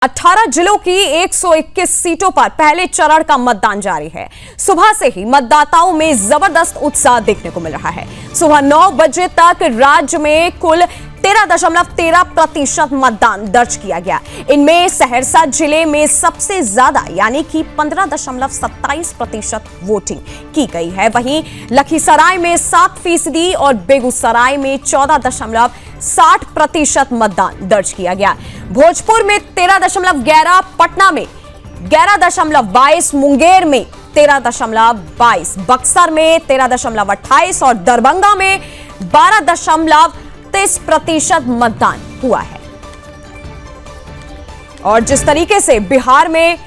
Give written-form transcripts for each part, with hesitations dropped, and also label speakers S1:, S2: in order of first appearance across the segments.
S1: 18 जिलों की 121 सीटों पर पहले चरण का मतदान जारी है। सुबह से ही मतदाताओं में जबरदस्त उत्साह देखने को मिल रहा है। सुबह 9 बजे तक राज्य में कुल 13.13% मतदान दर्ज किया गया। इनमें सहरसा जिले में सबसे ज्यादा यानी कि 15.27% वोटिंग की गई है। वहीं लखीसराय में 7% और बेगूसराय में 14.60% मतदान दर्ज किया गया। भोजपुर में 13.11, पटना में 11.22, मुंगेर में 13.22, बक्सर में 13.28 और दरभंगा में 12.30% मतदान हुआ है। और जिस तरीके से बिहार में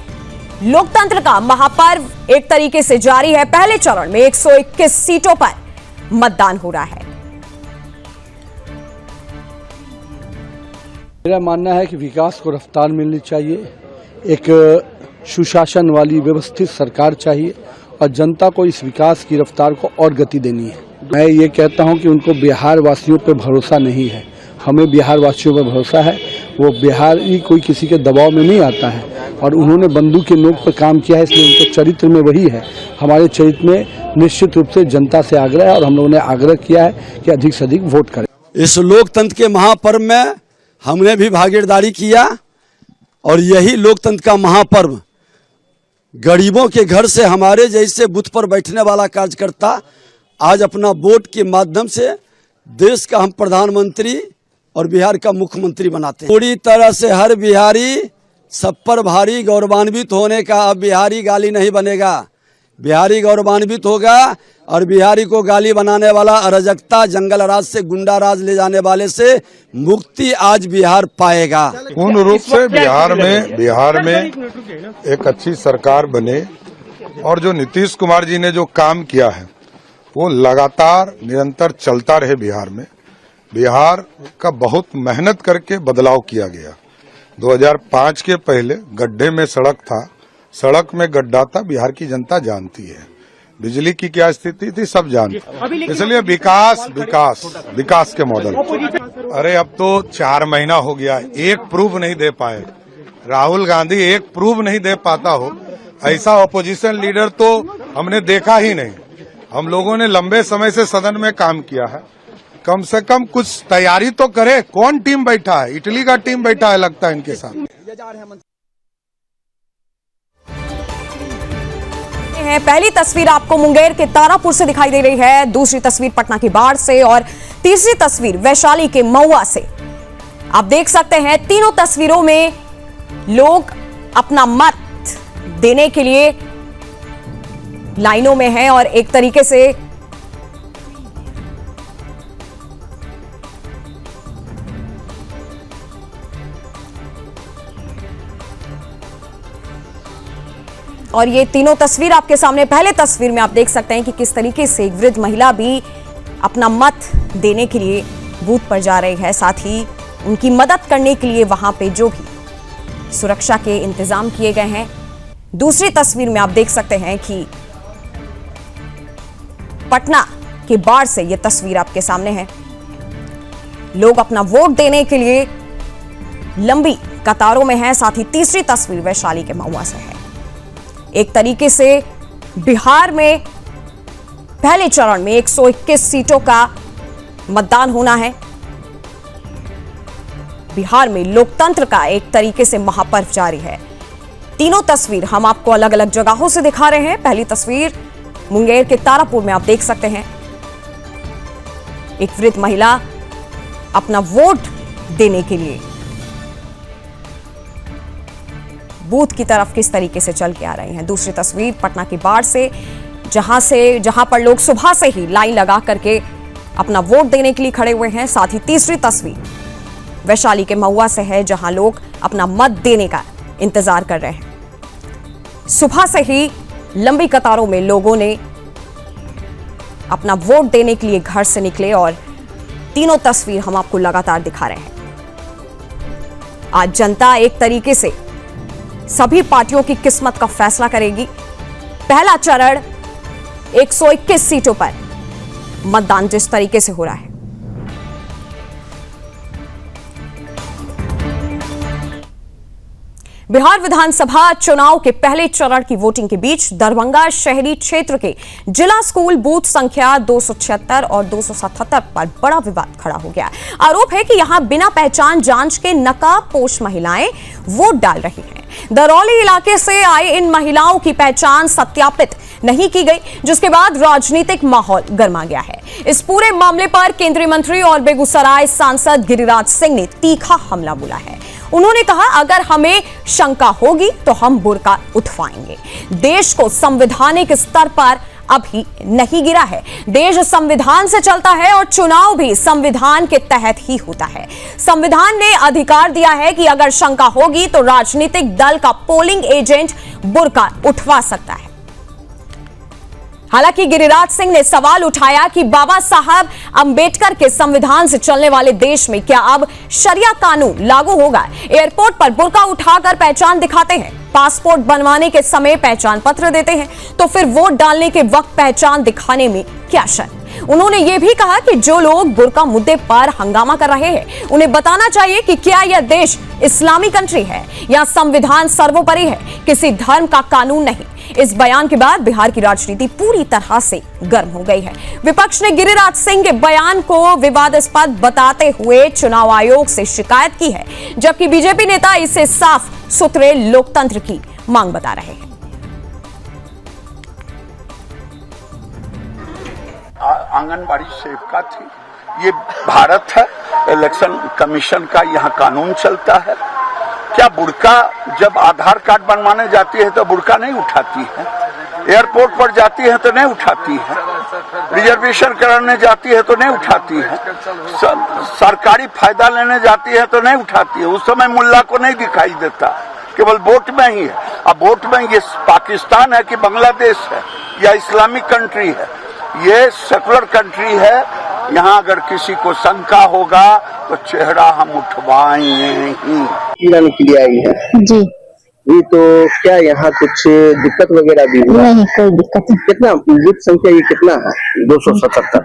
S1: लोकतंत्र का महापर्व एक तरीके से जारी है, पहले चरण में 121 सीटों पर मतदान हो रहा है।
S2: मेरा मानना है कि विकास को रफ्तार मिलनी चाहिए, एक सुशासन वाली व्यवस्थित सरकार चाहिए और जनता को इस विकास की रफ्तार को और गति देनी है। मैं ये कहता हूं कि उनको बिहार वासियों पे भरोसा नहीं है, हमें बिहार वासियों पे भरोसा है। वो बिहारी कोई किसी के दबाव में नहीं आता है और उन्होंने बंदूक के नोक पर काम किया है, इसलिए उनके चरित्र में वही है। हमारे चरित्र में निश्चित रूप से जनता से आग्रह है और हम लोगों ने आग्रह किया है कि अधिक से अधिक वोट करें।
S3: इस लोकतंत्र के महापर्व में हमने भी भागीदारी किया और यही लोकतंत्र का महापर्व गरीबों के घर से हमारे जैसे बूथ पर बैठने वाला कार्यकर्ता आज अपना वोट के माध्यम से देश का हम प्रधानमंत्री और बिहार का मुख्यमंत्री बनाते हैं। पूरी तरह से हर बिहारी सब पर भारी गौरवान्वित होने का, अब बिहारी गाली नहीं बनेगा, बिहारी गौरवान्वित होगा और बिहारी को गाली बनाने वाला अराजकता, जंगल राज से गुंडा राज ले जाने वाले से मुक्ति आज बिहार पाएगा।
S4: पूर्ण रूप से बिहार में एक अच्छी सरकार बने और जो नीतीश कुमार जी ने जो काम किया है वो लगातार निरंतर चलता रहे। बिहार में बिहार का बहुत मेहनत करके बदलाव किया गया। 2005 के पहले गड्ढे में सड़क था, सड़क में गड्ढा था, बिहार की जनता जानती है। बिजली की क्या स्थिति थी सब जानती, इसलिए विकास के मॉडल। अरे अब तो 4 महीना हो गया, एक प्रूफ नहीं दे पाए। राहुल गांधी एक प्रूफ नहीं दे पाता हो, ऐसा ऑपोजिशन लीडर तो हमने देखा ही नहीं। हम लोगों ने लंबे समय से सदन में काम किया है, कम से कम कुछ तैयारी तो करे। कौन टीम बैठा है? इटली का टीम बैठा है लगता है इनके साथ।
S1: पहली तस्वीर आपको मुंगेर के तारापुर से दिखाई दे रही है, दूसरी तस्वीर पटना की बाढ़ से और तीसरी तस्वीर वैशाली के महुआ से। आप देख सकते हैं तीनों तस्वीरों में लोग अपना मत देने के लिए लाइनों में हैं और एक तरीके से और ये तीनों तस्वीर आपके सामने। पहले तस्वीर में आप देख सकते हैं कि किस तरीके से एक वृद्ध महिला भी अपना मत देने के लिए बूथ पर जा रही है, साथ ही उनकी मदद करने के लिए वहां पे जो भी सुरक्षा के इंतजाम किए गए हैं। दूसरी तस्वीर में आप देख सकते हैं कि पटना की बाढ़ से ये तस्वीर आपके सामने है। लोग अपना वोट देने के लिए लंबी कतारों में हैं, साथ ही तीसरी तस्वीर वैशाली के महुआ से है। एक तरीके से बिहार में पहले चरण में 121 सीटों का मतदान होना है। बिहार में लोकतंत्र का एक तरीके से महापर्व जारी है। तीनों तस्वीर हम आपको अलग अलग जगहों से दिखा रहे हैं। पहली तस्वीर मुंगेर के तारापुर में आप देख सकते हैं, एक वृद्ध महिला अपना वोट देने के लिए बूथ की तरफ किस तरीके से चल के आ रही हैं। दूसरी तस्वीर पटना की बाढ़ से, जहां पर लोग सुबह से ही लाइन लगा करके अपना वोट देने के लिए खड़े हुए हैं। साथ ही तीसरी तस्वीर वैशाली के महुआ से है, जहां लोग अपना मत देने का इंतजार कर रहे हैं। सुबह से ही लंबी कतारों में लोगों ने अपना वोट देने के लिए घर से निकले और तीनों तस्वीर हम आपको लगातार दिखा रहे हैं। आज जनता एक तरीके से सभी पार्टियों की किस्मत का फैसला करेगी। पहला चरण 121 सीटों पर मतदान जिस तरीके से हो रहा है, बिहार विधानसभा चुनाव के पहले चरण की वोटिंग के बीच दरभंगा शहरी क्षेत्र के जिला स्कूल बूथ संख्या 276 और 277 पर बड़ा विवाद खड़ा हो गया। आरोप है कि यहां बिना पहचान जांच के नकाबपोश महिलाएं वोट डाल रही हैं। दरौली इलाके से आए इन महिलाओं की पहचान सत्यापित नहीं की गई, जिसके बाद राजनीतिक माहौल गर्मा गया है। इस पूरे मामले पर केंद्रीय मंत्री और बेगूसराय सांसद गिरिराज सिंह ने तीखा हमला बोला है। उन्होंने कहा, अगर हमें शंका होगी तो हम बुर्का उठवाएंगे। देश को संवैधानिक स्तर पर अभी नहीं गिरा है। देश संविधान से चलता है और चुनाव भी संविधान के तहत ही होता है। संविधान ने अधिकार दिया है कि अगर शंका होगी तो राजनीतिक दल का पोलिंग एजेंट बुर्का उठवा सकता है। हालांकि गिरिराज सिंह ने सवाल उठाया कि बाबा साहब अंबेडकर के संविधान से चलने वाले देश में क्या अब शरिया कानून लागू होगा? एयरपोर्ट पर बुर्का उठाकर पहचान दिखाते हैं, पासपोर्ट बनवाने के समय पहचान पत्र देते हैं, तो फिर वोट डालने के वक्त पहचान दिखाने में क्या शर्म? उन्होंने यह भी कहा कि जो लोग बुर्का मुद्दे पर हंगामा कर रहे हैं, उन्हें बताना चाहिए कि क्या यह देश इस्लामी कंट्री है या संविधान सर्वोपरि है, किसी धर्म का कानून नहीं। इस बयान के बाद बिहार की राजनीति पूरी तरह से गर्म हो गई है। विपक्ष ने गिरिराज सिंह के बयान को विवादास्पद बताते हुए चुनाव आयोग से शिकायत की है, जबकि बीजेपी नेता इसे साफ सुथरे लोकतंत्र की मांग बता रहे हैं।
S5: आंगनबाड़ी सेविका थी। ये भारत है, इलेक्शन कमीशन का यहाँ कानून चलता है। क्या बुर्का जब आधार कार्ड बनवाने जाती है तो बुर्का नहीं उठाती है? एयरपोर्ट पर जाती है तो नहीं उठाती है? रिजर्वेशन कराने जाती है तो नहीं उठाती है? सरकारी फायदा लेने जाती है तो नहीं उठाती है? उस समय मुल्ला को नहीं दिखाई देता, केवल वोट में ही है। अब वोट में ये पाकिस्तान है कि बांग्लादेश है या इस्लामिक कंट्री है? ये सेकुलर कंट्री है। यहाँ अगर किसी को शंका होगा तो चेहरा हम उठवाएंगे ही।
S6: लाने के लिए आई है
S7: जी।
S6: ये तो क्या यहाँ कुछ दिक्कत वगैरह भी हुआ?
S7: नहीं, कोई दिक्कत नहीं।
S6: कितना बूथ संख्या ये कितना है? 277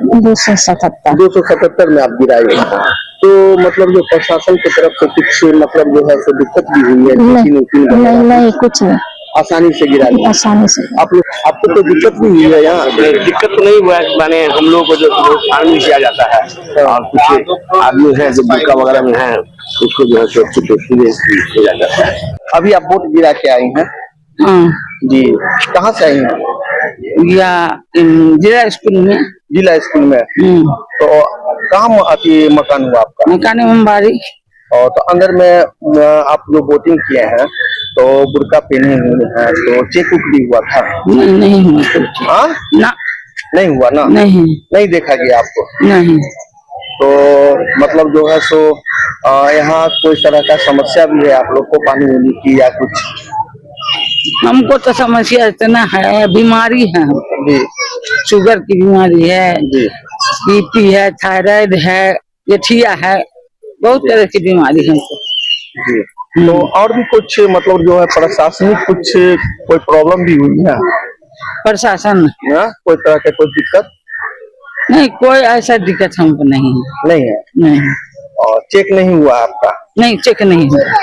S6: 277 में आप गिराए हैं। तो मतलब जो प्रशासन की तरफ से कुछ मतलब जो है तो दिक्कत भी हुई है?
S7: नहीं, कुछ नहीं,
S6: आसानी से गिरा दिया।
S7: आसानी से।
S6: आपको तो दिक्कत नहीं हुई है यहाँ?
S8: दिक्कत तो नहीं हुआ है, माने हम लोग को जो आर्मी किया जाता है और कुछ आदमी है जो बुर्का वगैरह में है उसको जो है किया जाता है।
S6: अभी आप वोट गिरा के आई हैं? जी। कहाँ से आई हैं?
S7: जिला स्कूल में।
S6: जिला स्कूल में। तो कहाँ मकान हुआ आपका?
S7: मकान इमामबाड़ी।
S6: और तो अंदर में आप जो वोटिंग किए हैं तो बुर्का पहने हुए हैं, तो चेक उक भी हुआ था?
S7: नहीं हुआ।
S6: हाँ
S7: ना,
S6: नहीं हुआ ना? नहीं देखा गया आपको?
S7: नहीं।
S6: तो मतलब जो है सो यहाँ कोई तरह का समस्या भी है आप लोग को पानी वानी की या कुछ?
S7: हमको तो समस्या इतना है, बीमारी है
S6: जी।
S7: शुगर की बीमारी है
S6: जी।
S7: बीपी है, थायराइड है, गठिया है, बहुत तरह की बीमारी है
S6: जी। तो और भी कुछ मतलब जो है प्रशासनिक कुछ कोई प्रॉब्लम भी हुई है?
S7: प्रशासन
S6: कोई तरह का कोई दिक्कत?
S7: नहीं, कोई ऐसा दिक्कत हमको नहीं है।
S6: नहीं है?
S7: नहीं।
S6: और चेक नहीं हुआ आपका?
S7: नहीं, चेक नहीं हुआ।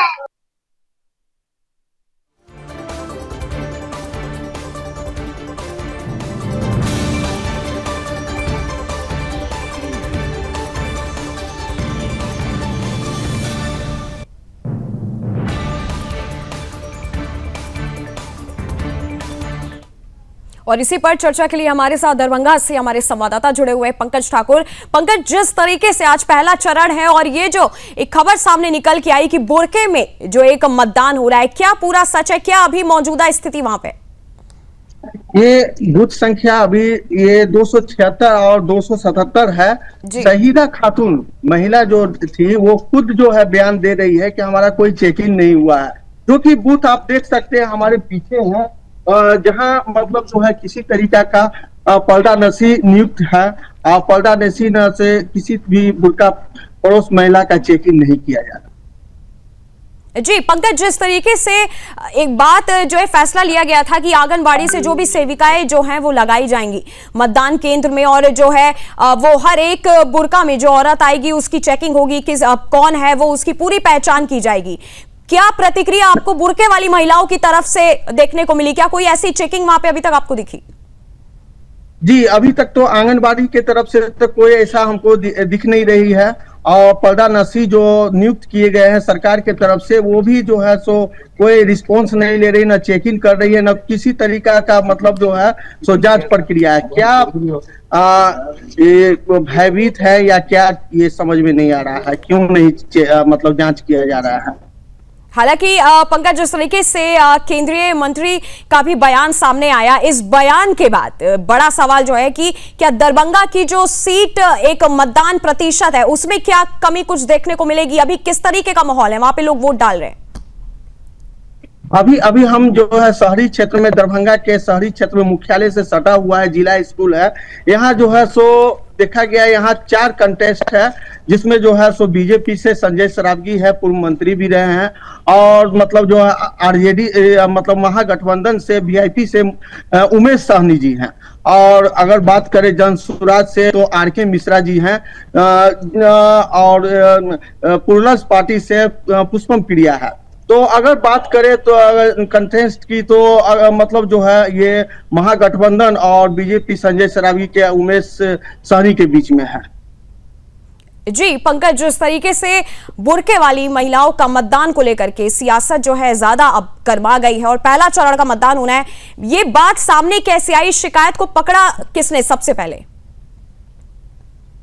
S1: और इसी पर चर्चा के लिए हमारे साथ दरभंगा से हमारे संवाददाता जुड़े हुए पंकज ठाकुर। पंकज, जिस तरीके से आज पहला चरण है और ये जो एक खबर सामने निकल के आई कि बुर्के में जो एक मतदान हो रहा है, क्या पूरा सच है? क्या अभी मौजूदा स्थिति वहां पे?
S9: ये बूथ संख्या अभी ये 276 और 277 है। शहीदा खातून महिला जो थी वो खुद जो है बयान दे रही है कि हमारा कोई चेकिंग नहीं हुआ है, जो कि बूथ आप देख सकते हैं हमारे पीछे है, जहां मतलब जो है किसी तरीका का पर्दा नशी नियुक्त है। पर्दा नशी न से किसी भी बुर्का पड़ोस महिला का चेकिंग नहीं किया जा रहा।
S1: जी पंकज, जिस तरीके से एक बात जो है फैसला लिया गया था कि आंगनबाड़ी से जो भी सेविकाएं जो हैं वो लगाई जाएंगी मतदान केंद्र में, और जो है वो हर एक बुर्का में जो औरत आएगी उसकी चेकिंग होगी, किस कौन है वो, उसकी पूरी पहचान की जाएगी। क्या प्रतिक्रिया आपको बुर्के वाली महिलाओं की तरफ से देखने को मिली? क्या कोई ऐसी चेकिंग वहां पे अभी तक आपको दिखी?
S9: जी, अभी तक तो आंगनबाड़ी के तरफ से तो कोई ऐसा हमको दिख नहीं रही है। और पर्दा नसी जो नियुक्त किए गए हैं सरकार के तरफ से, वो भी जो है सो कोई रिस्पॉन्स नहीं ले रही, ना चेकिंग कर रही है, ना किसी तरीका का मतलब जो है सो जांच प्रक्रिया है। क्या ये भयभीत है या क्या, ये समझ में नहीं आ रहा है, क्यों नहीं मतलब जांच किया जा रहा है।
S1: हालांकि पंकज, जिस तरीके से केंद्रीय मंत्री का भी बयान सामने आया, इस बयान के बाद बड़ा सवाल जो है कि क्या दरभंगा की जो सीट एक मतदान प्रतिशत है उसमें क्या कमी कुछ देखने को मिलेगी? अभी किस तरीके का माहौल है वहां पे, लोग वोट डाल रहे हैं?
S9: अभी हम जो है शहरी क्षेत्र में, दरभंगा के शहरी क्षेत्र में मुख्यालय से सटा हुआ है जिला स्कूल है। यहाँ जो है सो देखा गया, यहाँ 4 कंटेस्ट है, जिसमें जो है सो बीजेपी से संजय सरावगी है, पूर्व मंत्री भी रहे हैं, और मतलब जो है आरजेडी मतलब महागठबंधन से वीआईपी से उमेश सहनी जी हैं, और अगर बात करें जन स्वराज से तो आर.के. मिश्रा जी हैं, और प्लूरल्स पार्टी से पुष्पम प्रिया है। तो अगर बात करें तो कंटेस्ट की, तो मतलब जो है ये महागठबंधन और बीजेपी संजय सरावगी के उमेश सहनी के बीच में है।
S1: जी पंकज, जिस तरीके से बुर्के वाली महिलाओं का मतदान को लेकर के सियासत जो है ज्यादा अब गर्मा गई है और पहला चरण का मतदान होना है, ये बात सामने कैसे आई? शिकायत को पकड़ा किसने सबसे पहले?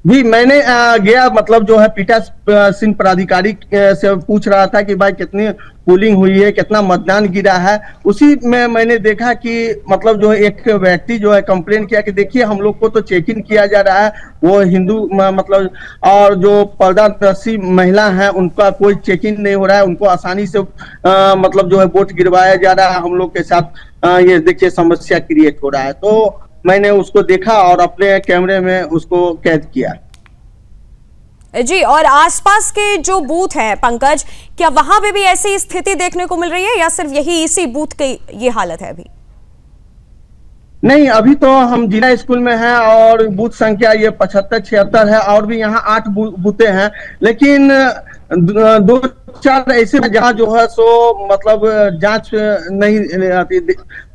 S9: जी, मैंने गया, मतलब जो है पीठासीन प्राधिकारी से पूछ रहा था कि भाई कितनी पोलिंग हुई है, कितना मतदान गिरा है। उसी में मैंने देखा कि मतलब जो एक व्यक्ति जो है कंप्लेन किया कि देखिए हम लोग को तो चेकिंग किया जा रहा है, वो हिंदू मतलब, और जो पर्दानसी महिला है उनका कोई चेकिंग नहीं हो रहा है, उनको आसानी से मतलब जो है वोट गिरवाया जा रहा है, हम लोग के साथ ये देखिए समस्या क्रिएट हो रहा है। तो मैंने उसको देखा और अपने कैमरे में उसको कैद किया।
S1: जी, और आसपास के जो बूथ हैं पंकज, क्या वहां पे भी ऐसी स्थिति देखने को मिल रही है या सिर्फ यही इसी बूथ की ये हालत है अभी?
S9: नहीं, अभी तो हम जिला स्कूल में हैं और बूथ संख्या ये 75-76 है, और भी यहाँ 8 बूथे हैं, लेकिन 2-4 ऐसे जहाँ जो है सो मतलब जांच नहीं आती,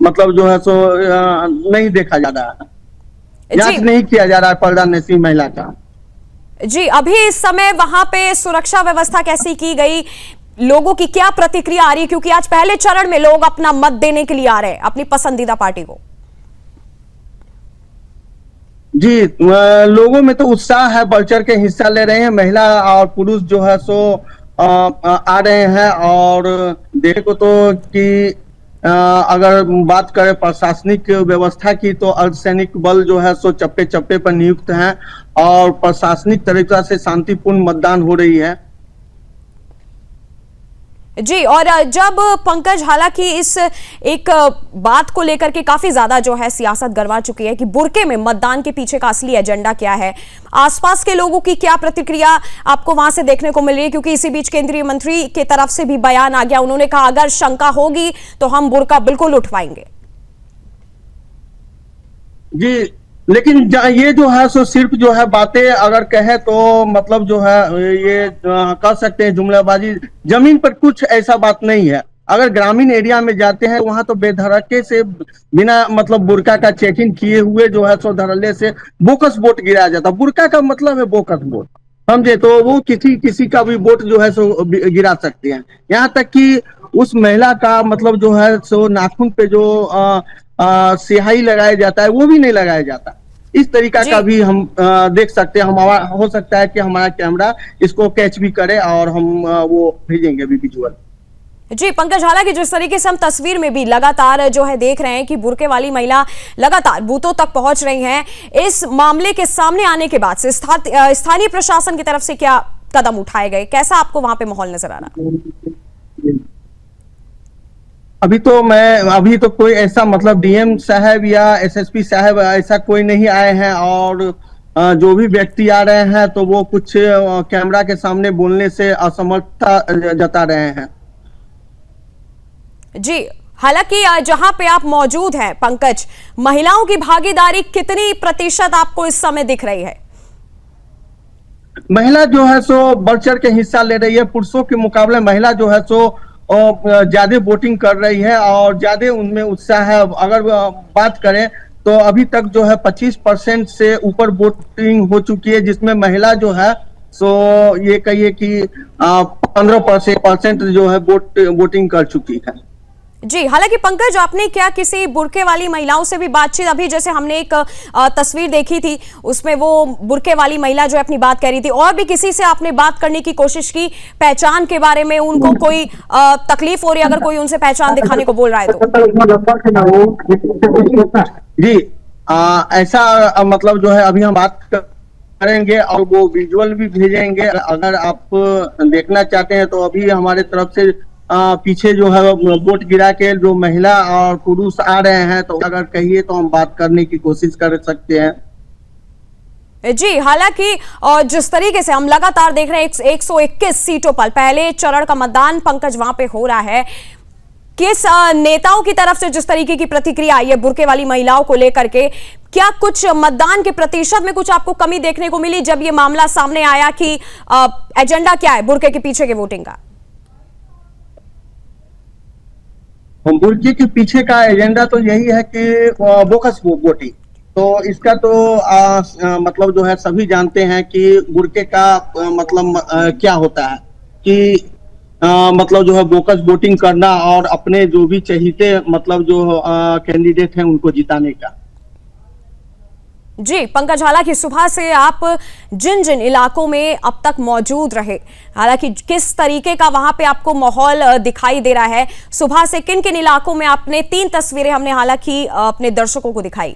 S9: मतलब जो है सो नहीं देखा जा रहा है, जांच नहीं किया जा रहा है पर्दानसी महिला का।
S1: जी, अभी इस समय वहां पे सुरक्षा व्यवस्था कैसी की गई, लोगों की क्या प्रतिक्रिया आ रही है? क्योंकि आज पहले चरण में लोग अपना मत देने के लिए आ रहे हैं अपनी पसंदीदा पार्टी को।
S9: जी, लोगों में तो उत्साह है, बढ़ चढ़ के हिस्सा ले रहे हैं, महिला और पुरुष जो है सो आ रहे हैं। और देखो को तो कि अगर बात करें प्रशासनिक व्यवस्था की, तो अर्धसैनिक बल जो है सो चप्पे चप्पे पर नियुक्त हैं और प्रशासनिक तरीका से शांतिपूर्ण मतदान हो रही है।
S1: जी, और जब पंकज, हालांकि इस एक बात को लेकर के काफी ज्यादा जो है सियासत गरमा चुकी है कि बुर्के में मतदान के पीछे का असली एजेंडा क्या है, आसपास के लोगों की क्या प्रतिक्रिया आपको वहां से देखने को मिल रही है? क्योंकि इसी बीच केंद्रीय मंत्री की तरफ से भी बयान आ गया, उन्होंने कहा अगर शंका होगी तो हम बुर्का बिल्कुल उठवाएंगे।
S9: जी, लेकिन ये जो है सो सिर्फ जो है बातें अगर कहे तो मतलब जो है ये कह सकते हैं जुमलाबाजी, जमीन पर कुछ ऐसा बात नहीं है। अगर ग्रामीण एरिया में जाते हैं वहां तो बेधड़के से बिना मतलब बुर्का का चेकिंग किए हुए जो है सो धड़ल्ले से बोकस वोट गिराया जाता। बुर्का का मतलब है बोकस वोट, समझे? तो वो किसी का भी वोट जो है सो गिरा सकते हैं। यहाँ तक कि उस महिला का मतलब जो है सो नाखून पे जो स्याही लगाया जाता है वो भी नहीं लगाया जाता। इस तरीका का भी हम देख सकते हैं। हमारा हो सकता है कि हमारा कैमरा इसको कैच भी करे और हम वो भेजेंगे अभी विजुअल।
S1: जी पंकज, हालांकि जिस तरीके से हम तस्वीर में भी लगातार जो है देख रहे हैं कि बुर्के वाली महिला लगातार बूथों तक पहुंच रही हैं, इस मामले के सामने आने के बाद से स्थानीय प्रशासन की तरफ से क्या कदम उठाए गए? कैसा आपको वहां पे माहौल नजर आ रहा?
S9: अभी तो कोई ऐसा मतलब डीएम साहब या एसएसपी साहब ऐसा कोई नहीं आए हैं, और जो भी व्यक्ति आ रहे हैं तो वो कुछ कैमरा के सामने बोलने से असमर्थता जता रहे हैं।
S1: जी, हालांकि जहां पे आप मौजूद हैं पंकज, महिलाओं की भागीदारी कितनी प्रतिशत आपको इस समय दिख रही है?
S9: महिला जो है सो बढ़ चढ़ के हिस्सा ले रही है। पुरुषों के मुकाबले महिला जो है सो ज्यादा वोटिंग कर रही है और ज्यादा उनमें उत्साह है। अगर बात करें तो अभी तक जो है 25% से ऊपर वोटिंग हो चुकी है, जिसमें महिला जो है सो ये कहिए कि 15% जो है वोटिंग कर चुकी है।
S1: जी, हालांकि पंकज, आपने क्या किसी बुर्के वाली महिलाओं से भी बातचीत, अभी जैसे हमने एक तस्वीर देखी थी उसमें वो बुर्के वाली महिला जो अपनी बात कह रही थी, और भी किसी से आपने बात करने की कोशिश की पहचान के बारे में? उनको कोई तकलीफ हो रही है अगर कोई उनसे पहचान दिखाने को बोल रहा है तो?
S9: जी, ऐसा मतलब जो है अभी हम बात करेंगे और वो विजुअल भी भेजेंगे। अगर आप देखना चाहते हैं तो अभी हमारे तरफ से पीछे जो है वोट गिरा के जो महिला और पुरुष आ रहे हैं, तो अगर कहिए तो हम बात करने की कोशिश कर सकते हैं।
S1: जी, हालांकि जिस तरीके से हम लगातार देख रहे हैं 121 सीटों पर पहले चरण का मतदान पंकज वहां पे हो रहा है, किस नेताओं की तरफ से जिस तरीके की प्रतिक्रिया आई है बुर्के वाली महिलाओं को लेकर के, क्या कुछ मतदान के प्रतिशत में कुछ आपको कमी देखने को मिली जब ये मामला सामने आया कि एजेंडा क्या है बुर्के के पीछे के वोटिंग का?
S9: बुर्के के पीछे का एजेंडा तो यही है कि बोकस वोटिंग, तो इसका तो मतलब जो है सभी जानते हैं कि बुर्के का मतलब क्या होता है कि मतलब जो है बोकस वोटिंग करना और अपने जो भी चहीते मतलब जो कैंडिडेट हैं उनको जिताने का।
S1: जी पंकज, हालांकि सुबह से आप जिन जिन इलाकों में अब तक मौजूद रहे, हालांकि किस तरीके का वहां पे आपको माहौल दिखाई दे रहा है? सुबह से किन किन इलाकों में आपने 3 तस्वीरें हमने हालांकि अपने दर्शकों को दिखाई,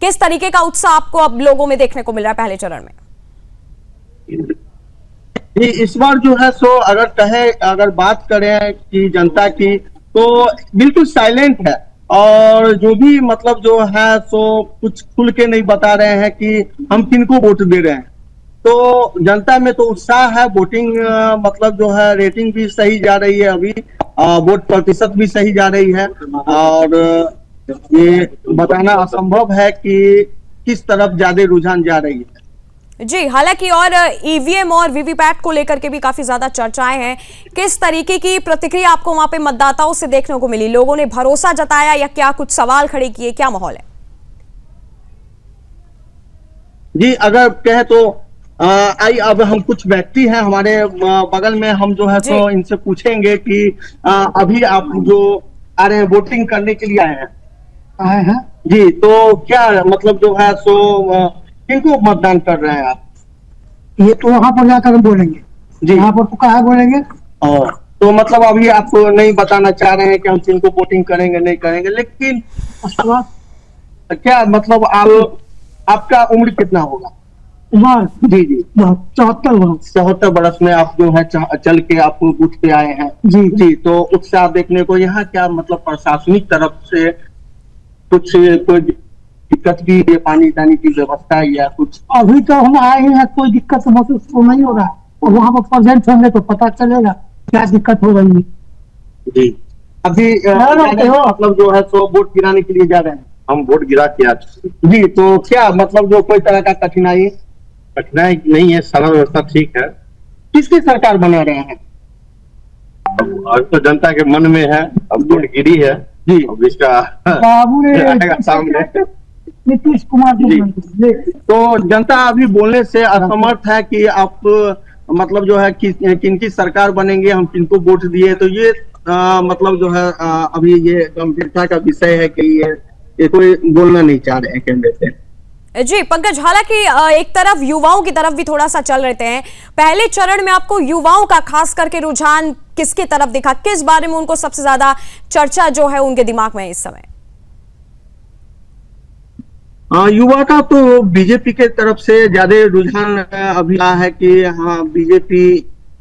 S1: किस तरीके का उत्साह आपको अब लोगों में देखने को मिल रहा है पहले चरण में?
S9: इस बार जो है सो अगर बात करें कि जनता की, तो बिल्कुल साइलेंट है और जो भी मतलब जो है सो कुछ खुल के नहीं बता रहे हैं कि हम किनको वोट दे रहे हैं। तो जनता में तो उत्साह है, वोटिंग मतलब जो है रेटिंग भी सही जा रही है, अभी वोट प्रतिशत भी सही जा रही है और ये बताना असंभव है कि किस तरफ ज्यादा रुझान जा रही है।
S1: जी, हालांकि और ईवीएम और वीवीपैट को लेकर के भी काफी ज्यादा चर्चाएं हैं, किस तरीके की प्रतिक्रिया आपको वहां पे मतदाताओं से देखने को मिली? लोगों ने भरोसा जताया या क्या कुछ सवाल खड़े किए, क्या माहौल है?
S9: जी, अगर कहे तो अब हम कुछ व्यक्ति हैं हमारे बगल में, हम जो है तो इनसे पूछेंगे कि अभी आप जो आ रहे हैं वोटिंग करने के लिए आए हैं जी, तो क्या मतलब जो है सो किनको मतदान कर रहे हैं आप?
S10: ये तो वहां पर जाकर बोलेंगे जी, यहाँ पर तो कहाँ बोलेंगे।
S9: तो मतलब अभी आप नहीं बताना चाह रहे हैं कि हम किनको वोटिंग करेंगे नहीं करेंगे, लेकिन क्या मतलब आपका उम्र कितना होगा?
S10: जी 74
S9: बरस में आप जो है चल के आप बूथ पे आए हैं जी, तो उत्साह देखने को यहाँ क्या मतलब प्रशासनिक तरफ से कुछ कोई दिक्कत भी है, पानी तानी की व्यवस्था या कुछ?
S10: अभी तो हम आए हैं, कोई दिक्कत महसूस तो नहीं हो रहा है, और वहाँ पर प्रेजेंट होंगे तो पता चलेगा क्या दिक्कत हो रही है।
S9: जी, अभी मतलब जो है सो वोट गिराने के लिए जा रहे हैं?
S8: हम वोट गिरा के
S9: जी, तो क्या मतलब जो कोई तरह का कठिनाई
S8: नहीं है, सारा व्यवस्था ठीक है।
S9: किसकी सरकार बना रहे हैं?
S8: अब तो जनता के मन में है, अब वोट गिरी है
S9: जी,
S8: अब इसका
S10: बाबू
S8: सामने
S10: नीतीश कुमार जी।
S9: तो जनता अभी बोलने से असमर्थ है कि आप मतलब जो है किनकी सरकार बनेंगे, हम किनको वोट दिए, तो ये मतलब जो है अभी ये गंभीरता का विषय है कि ये कोई बोलना नहीं चाह रहे हैं कैंडिडेट।
S1: जी पंकज, हालांकि एक तरफ युवाओं की तरफ भी थोड़ा सा चल रहते हैं, पहले चरण में आपको युवाओं का खास करके रुझान किसकी तरफ दिखा, किस बारे में उनको सबसे ज्यादा चर्चा जो है उनके दिमाग में इस समय?
S9: युवा का तो बीजेपी के तरफ से ज्यादा रुझान अभी रहा है कि हाँ बीजेपी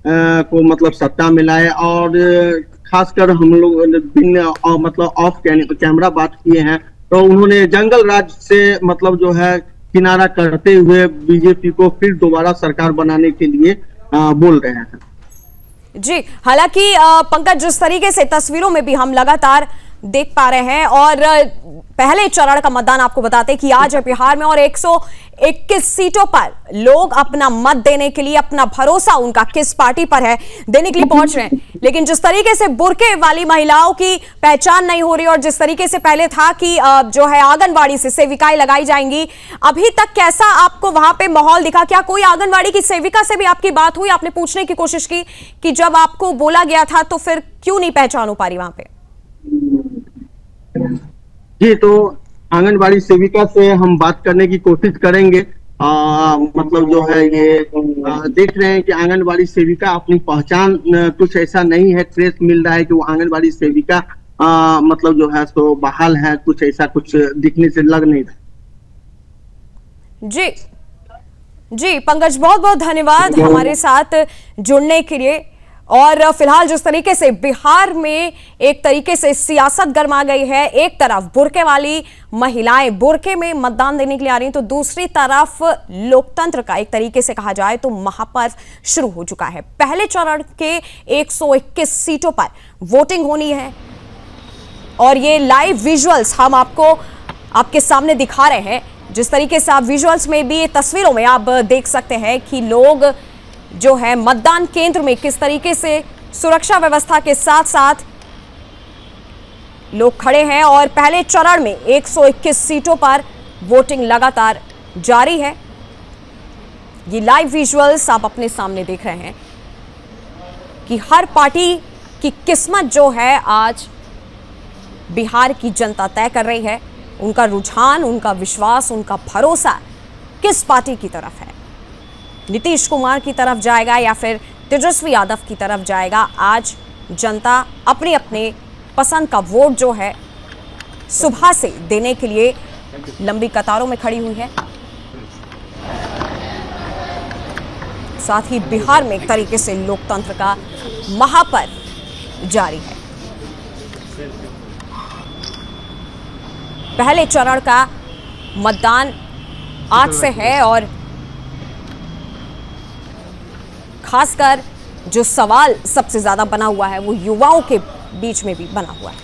S9: को मतलब सत्ता मिलाए, और खासकर हम लोग मतलब ऑफ कैमरा बात किए हैं, तो उन्होंने जंगल राज से मतलब जो है किनारा करते हुए बीजेपी को फिर दोबारा सरकार बनाने के लिए बोल रहे हैं।
S1: जी, हालांकि पंकज, जिस तरीके से तस्वीरों में भी हम लगातार देख पा रहे हैं, और पहले चरण का मतदान आपको बताते हैं कि आज है बिहार में, और 221 सीटों पर लोग अपना मत देने के लिए, अपना भरोसा उनका किस पार्टी पर है देने के लिए पहुंच रहे हैं। लेकिन जिस तरीके से बुर्के वाली महिलाओं की पहचान नहीं हो रही और जिस तरीके से पहले था कि जो है आंगनवाड़ी से सेविकाएं लगाई जाएंगी, अभी तक कैसा आपको वहां पे माहौल दिखा? क्या कोई आंगनवाड़ी की सेविका से भी आपकी बात हुई? आपने पूछने की कोशिश की कि जब आपको बोला गया था तो फिर क्यों नहीं पहचान हो पा रही वहां पे?
S9: जी, तो आंगनबाड़ी सेविका से हम बात करने की कोशिश करेंगे। मतलब जो है ये देख रहे हैं कि आंगनबाड़ी सेविका अपनी पहचान कुछ ऐसा नहीं है, ट्रेस मिल रहा है कि वो आंगनबाड़ी सेविका मतलब जो है तो बहाल है, कुछ ऐसा कुछ दिखने से लग नहीं रहा।
S1: जी पंकज, बहुत बहुत धन्यवाद हमारे साथ जुड़ने के लिए। और फिलहाल जिस तरीके से बिहार में एक तरीके से सियासत गर्मा गई है, एक तरफ बुर्के वाली महिलाएं बुर्के में मतदान देने के लिए आ रही हैं, तो दूसरी तरफ लोकतंत्र का एक तरीके से कहा जाए तो महापर्व शुरू हो चुका है। पहले चरण के 121 सीटों पर वोटिंग होनी है और ये लाइव विजुअल्स हम आपको आपके सामने दिखा रहे हैं। जिस तरीके से आप विजुअल्स में भी, तस्वीरों में आप देख सकते हैं कि लोग जो है मतदान केंद्र में किस तरीके से सुरक्षा व्यवस्था के साथ साथ लोग खड़े हैं और पहले चरण में 121 सीटों पर वोटिंग लगातार जारी है। ये लाइव विजुअल्स आप अपने सामने देख रहे हैं कि हर पार्टी की किस्मत जो है आज बिहार की जनता तय कर रही है। उनका रुझान, उनका विश्वास, उनका भरोसा किस पार्टी की तरफ है? नीतीश कुमार की तरफ जाएगा या फिर तेजस्वी यादव की तरफ जाएगा? आज जनता अपने अपने पसंद का वोट जो है सुबह से देने के लिए लंबी कतारों में खड़ी हुई है। साथ ही बिहार में एक तरीके से लोकतंत्र का महापर्व जारी है। पहले चरण का मतदान आज से है और खासकर जो सवाल सबसे ज्यादा बना हुआ है वो युवाओं के बीच में भी बना हुआ है।